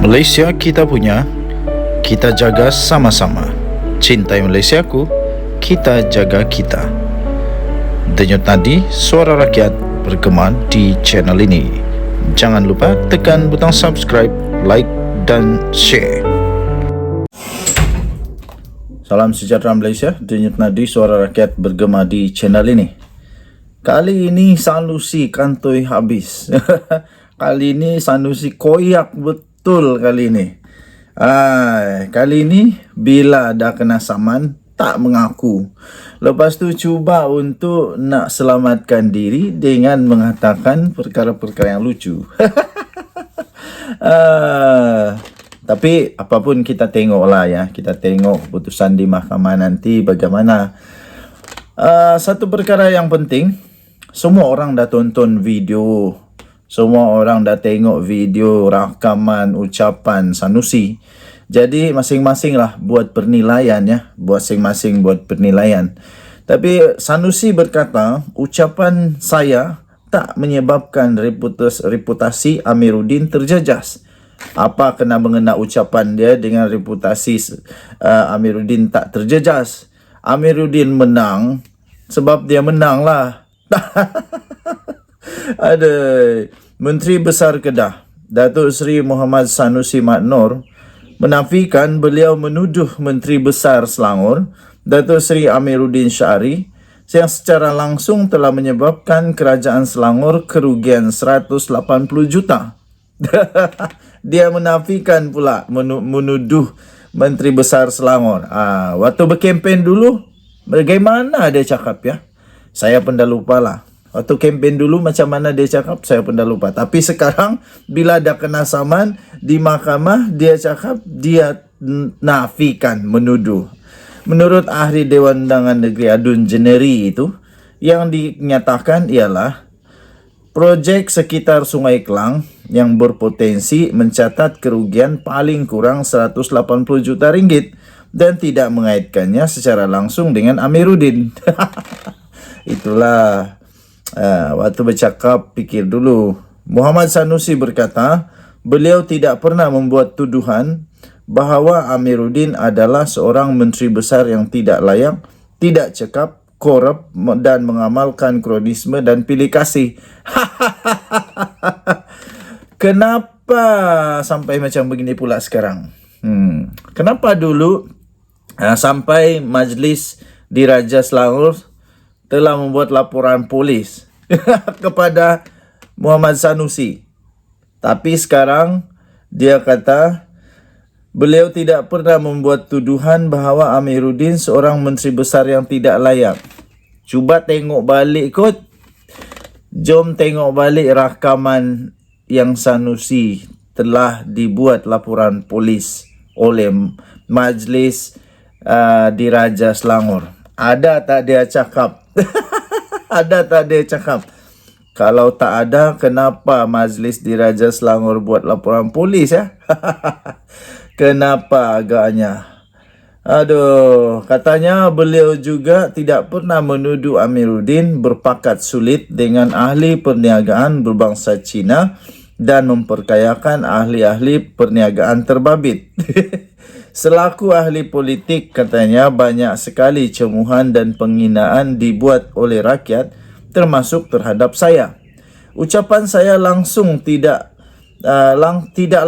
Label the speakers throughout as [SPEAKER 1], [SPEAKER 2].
[SPEAKER 1] Malaysia kita punya, kita jaga sama-sama. Cintai Malaysiaku, kita jaga kita. Denyut nadi suara rakyat bergema di channel ini. Jangan lupa tekan butang subscribe, like dan share. Salam sejahtera Malaysia, denyut nadi suara rakyat bergema di channel ini. Kali ini Sanusi kantoi habis. Kali ini Sanusi koyak betul kali ini. Kali ini bila dah kena saman tak mengaku. Lepas tu cuba untuk nak selamatkan diri dengan mengatakan perkara-perkara yang lucu. Tapi apapun kita tengoklah ya. Kita tengok putusan di mahkamah nanti bagaimana. Satu perkara yang penting, semua orang dah tonton video, semua orang dah tengok video rakaman ucapan Sanusi. Jadi masing-masing lah buat penilaian ya, masing-masing buat penilaian. Tapi Sanusi berkata ucapan saya tak menyebabkan reputasi Amiruddin terjejas. Apa kena mengena ucapan dia dengan reputasi Amiruddin tak terjejas? Amiruddin menang sebab dia menang lah. Ada Menteri Besar Kedah Datuk Seri Muhammad Sanusi Mat Noor menafikan beliau menuduh Menteri Besar Selangor Datuk Seri Amiruddin Syari yang secara langsung telah menyebabkan kerajaan Selangor kerugian 180 juta. Dia menafikan pula menuduh Menteri Besar Selangor. Waktu berkempen dulu bagaimana dia cakap ya? Saya pun dah lupa lah. Waktu kempen dulu macam mana dia cakap, saya pun dah lupa. Tapi sekarang bila dah kena saman di mahkamah, dia cakap dia nafikan, menuduh. Menurut ahli Dewan Undangan Negeri Adun Jeneri itu, yang dinyatakan ialah projek sekitar Sungai Kelang yang berpotensi mencatat kerugian paling kurang 180 juta ringgit dan tidak mengaitkannya secara langsung dengan Amiruddin. Itulah waktu bercakap fikir dulu. Muhammad Sanusi berkata beliau tidak pernah membuat tuduhan bahawa Amiruddin adalah seorang menteri besar yang tidak layak, tidak cekap, korup dan mengamalkan kronisme dan pilih kasih. Kenapa sampai macam begini pula sekarang? Kenapa dulu sampai Majlis Diraja Selangor telah membuat laporan polis kepada Muhammad Sanusi. Tapi sekarang dia kata beliau tidak pernah membuat tuduhan bahawa Amiruddin seorang menteri besar yang tidak layak. Cuba tengok balik kot. Jom tengok balik rakaman yang Sanusi telah dibuat laporan polis oleh Majlis Diraja Selangor. Ada tak dia cakap? Ada tak dia cakap? Kalau tak ada, kenapa Majlis Diraja Selangor buat laporan polis ya? Kenapa agaknya? Aduh, katanya beliau juga tidak pernah menuduh Amiruddin berpakat sulit dengan ahli perniagaan berbangsa Cina dan memperkayakan ahli-ahli perniagaan terbabit. Selaku ahli politik, katanya banyak sekali cemuhan dan penghinaan dibuat oleh rakyat, termasuk terhadap saya. Ucapan saya langsung tidak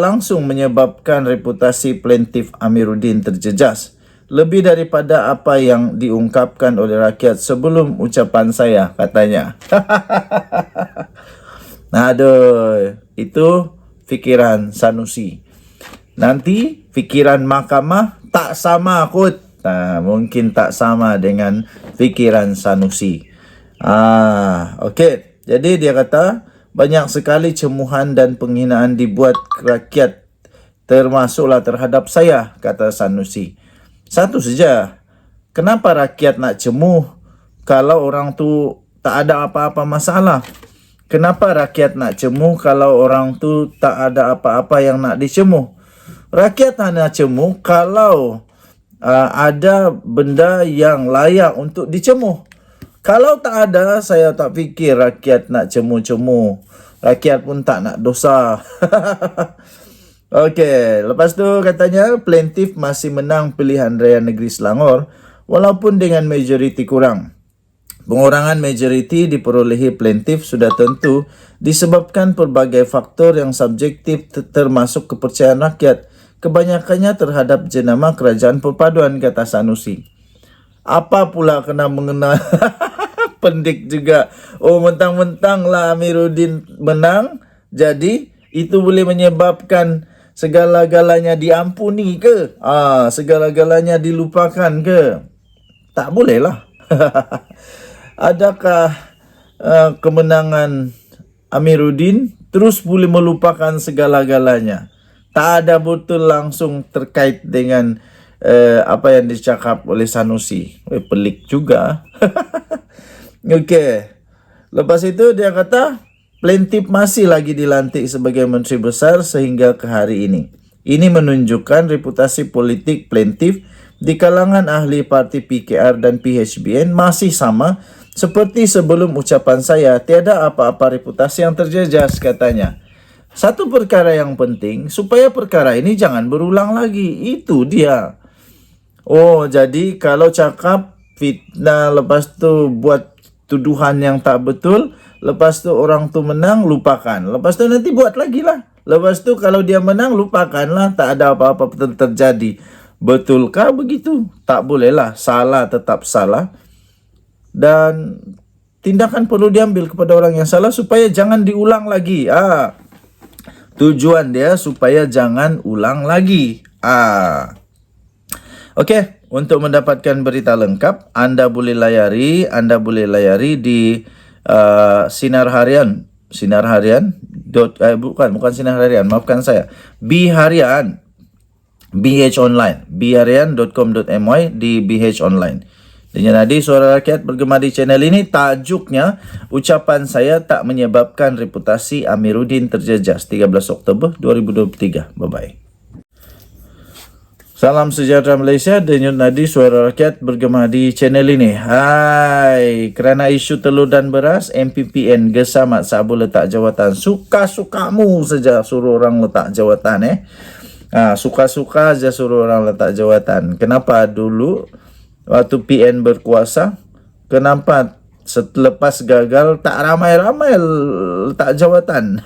[SPEAKER 1] langsung menyebabkan reputasi plaintiff Amiruddin terjejas. Lebih daripada apa yang diungkapkan oleh rakyat sebelum ucapan saya, katanya. Aduh, itu fikiran Sanusi. Nanti fikiran mahkamah tak sama kot. Mungkin tak sama dengan fikiran Sanusi. Okey. Jadi dia kata banyak sekali cemuhan dan penghinaan dibuat rakyat, termasuklah terhadap saya, kata Sanusi. Satu saja. Kenapa rakyat nak cemuh kalau orang tu tak ada apa-apa masalah? Kenapa rakyat nak cemuh kalau orang tu tak ada apa-apa yang nak dicemuh? Rakyat hanya cemuh kalau ada benda yang layak untuk dicemuh. Kalau tak ada, saya tak fikir rakyat nak cemuh-cemuh. Rakyat pun tak nak dosa. Okey, lepas tu katanya plaintiff masih menang pilihan raya negeri Selangor walaupun dengan majoriti kurang. Pengurangan majoriti diperolehi plaintiff sudah tentu disebabkan pelbagai faktor yang subjektif termasuk kepercayaan rakyat, kebanyakannya terhadap jenama kerajaan perpaduan, kata Sanusi. Apa pula kena mengenal pendik juga. Oh, mentang-mentang lah Amiruddin menang, jadi itu boleh menyebabkan segala-galanya diampuni ke? Segala-galanya dilupakan ke? Tak boleh lah. Adakah kemenangan Amiruddin terus boleh melupakan segala-galanya? Tak ada betul langsung terkait dengan apa yang dicakap oleh Sanusi. Pelik juga. Okey. Lepas itu dia kata plaintiff masih lagi dilantik sebagai Menteri Besar sehingga ke hari ini. Ini menunjukkan reputasi politik plaintiff di kalangan ahli parti PKR dan PHBN masih sama seperti sebelum ucapan saya. Tiada apa-apa reputasi yang terjejas, katanya. Satu perkara yang penting supaya perkara ini jangan berulang lagi. Itu dia. Oh, jadi kalau cakap fitnah, lepas tu buat tuduhan yang tak betul, lepas tu orang tu menang, lupakan. Lepas tu nanti buat lagi lah. Lepas tu kalau dia menang, lupakanlah. Tak ada apa-apa terjadi. Betulkah begitu? Tak bolehlah. Salah tetap salah. Dan tindakan perlu diambil kepada orang yang salah supaya jangan diulang lagi. Tujuan dia supaya jangan ulang lagi. Okey, untuk mendapatkan berita lengkap, anda boleh layari di Sinar Harian. Sinar Harian. Bukan Sinar Harian, maafkan saya. BHarian. BH Online. bharian.com.my di BH Online. Dengan Nadi Suara Rakyat bergema di channel ini. Tajuknya, ucapan saya tak menyebabkan reputasi Amiruddin terjejas. 13 Oktober 2023. Bye-bye. Salam sejahtera Malaysia, Denyut Nadi Suara Rakyat bergema di channel ini. Hai, kerana isu telur dan beras, MPPN gesa Mat Sabu letak jawatan. Suka-sukamu saja suruh orang letak jawatan. Suka-suka saja suruh orang letak jawatan. Kenapa dulu waktu PN berkuasa, kenapa selepas gagal tak ramai-ramai letak jawatan?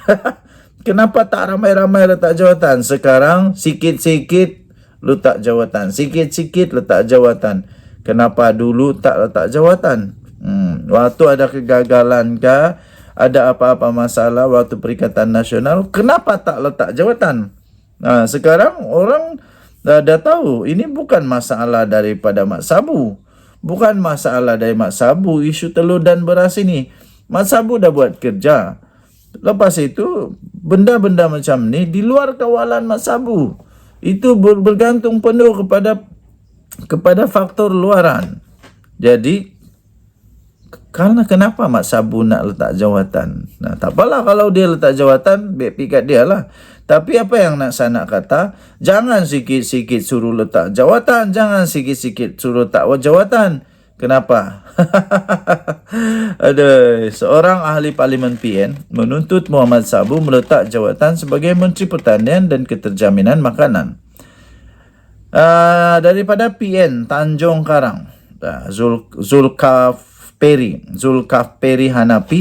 [SPEAKER 1] Kenapa tak ramai-ramai letak jawatan? Sekarang sikit-sikit letak jawatan. Sikit-sikit letak jawatan. Kenapa dulu tak letak jawatan? Waktu ada kegagalan kah? Ada apa-apa masalah waktu Perikatan Nasional? Kenapa tak letak jawatan? Sekarang orang dah tahu ini bukan masalah daripada Mat Sabu. Bukan masalah dari Mat Sabu isu telur dan beras ini. Mat Sabu dah buat kerja. Lepas itu benda-benda macam ni di luar kawalan Mat Sabu. Itu bergantung penuh kepada faktor luaran. Jadi karena kenapa Mat Sabu nak letak jawatan? Tak apalah kalau dia letak jawatan, baik pikat dia lah. Tapi apa yang saya nak kata, jangan sikit-sikit suruh letak jawatan, jangan sikit-sikit suruh tak jawatan. Kenapa? Seorang ahli Parlimen PN menuntut Muhammad Sabu meletak jawatan sebagai Menteri Pertanian dan Keterjaminan Makanan. Daripada PN Tanjung Karang, Zulkafperi Hanapi,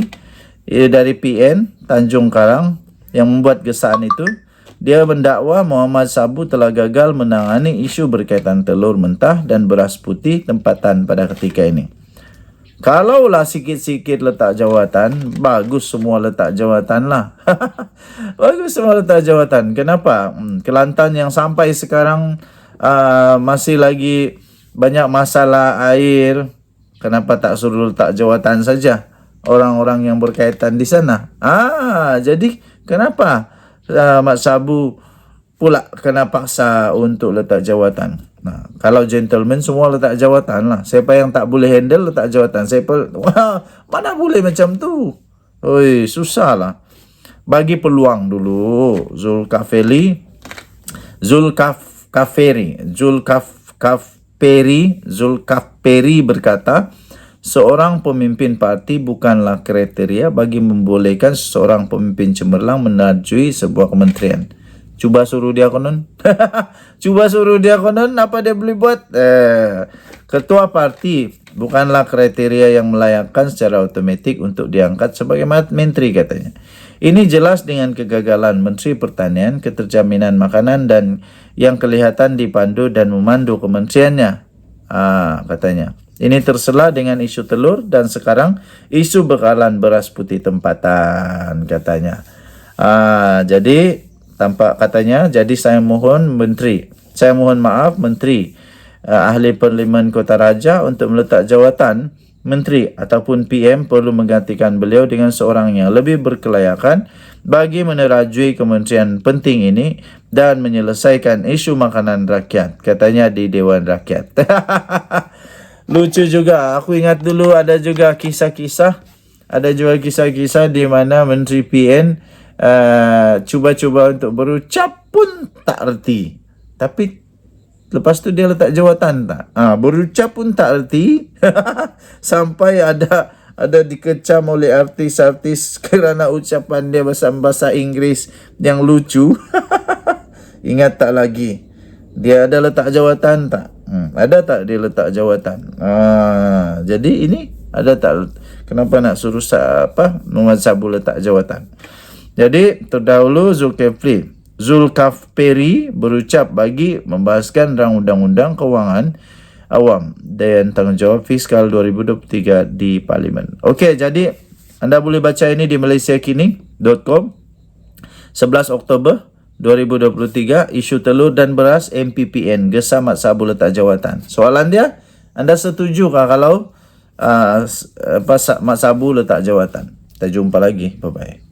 [SPEAKER 1] dari PN Tanjung Karang yang membuat gesaan itu. Dia mendakwa Muhammad Sabu telah gagal menangani isu berkaitan telur mentah dan beras putih tempatan pada ketika ini. Kalaulah sikit-sikit letak jawatan, bagus semua letak jawatan lah. Bagus semua letak jawatan. Kenapa? Kelantan yang sampai sekarang masih lagi banyak masalah air. Kenapa tak suruh letak jawatan saja orang-orang yang berkaitan di sana? Jadi kenapa Mat Sabu pula kena paksa untuk letak jawatan? Kalau gentleman semua letak jawatan lah. Siapa yang tak boleh handle letak jawatan. Mana boleh macam tu? Susah lah. Bagi peluang dulu. Zulkafperi berkata, seorang pemimpin parti bukanlah kriteria bagi membolehkan seseorang pemimpin cemerlang menajui sebuah kementerian. Cuba suruh dia konon. Cuba suruh dia konon, apa dia boleh buat? Ketua parti bukanlah kriteria yang melayakkan secara otomatik untuk diangkat sebagai menteri, katanya. Ini jelas dengan kegagalan Menteri Pertanian, Keterjaminan Makanan dan yang kelihatan dipandu dan memandu kementeriannya, katanya. Ini tersela dengan isu telur dan sekarang isu bekalan beras putih tempatan, katanya. Jadi tampak katanya, jadi saya mohon maaf Menteri Ahli Parlimen Kota Raja untuk meletak jawatan Menteri ataupun PM perlu menggantikan beliau dengan seorang yang lebih berkelayakan bagi menerajui kementerian penting ini dan menyelesaikan isu makanan rakyat, katanya di Dewan Rakyat. Lucu juga, aku ingat dulu ada juga kisah-kisah di mana Menteri PN cuba-cuba untuk berucap pun tak erti. Tapi lepas tu dia letak jawatan tak. Berucap pun tak erti. Sampai ada dikecam oleh artis-artis kerana ucapan dia bahasa Inggris yang lucu. Ingat tak lagi? Dia ada letak jawatan tak? Ada tak dia letak jawatan? Jadi ini ada tak? Kenapa nak suruh Muhammad Sabu letak jawatan? Jadi terdahulu Zulkifli berucap bagi membahaskan rang undang-undang kewangan awam dan tanggungjawab fiskal 2023 di Parlimen. Okey, jadi anda boleh baca ini di malaysiakini.com 11 Oktober 2023, isu telur dan beras MPPN gesa Mat Sabu letak jawatan. Soalan dia, anda setujukah kalau Mat Sabu letak jawatan? Kita jumpa lagi. Bye-bye.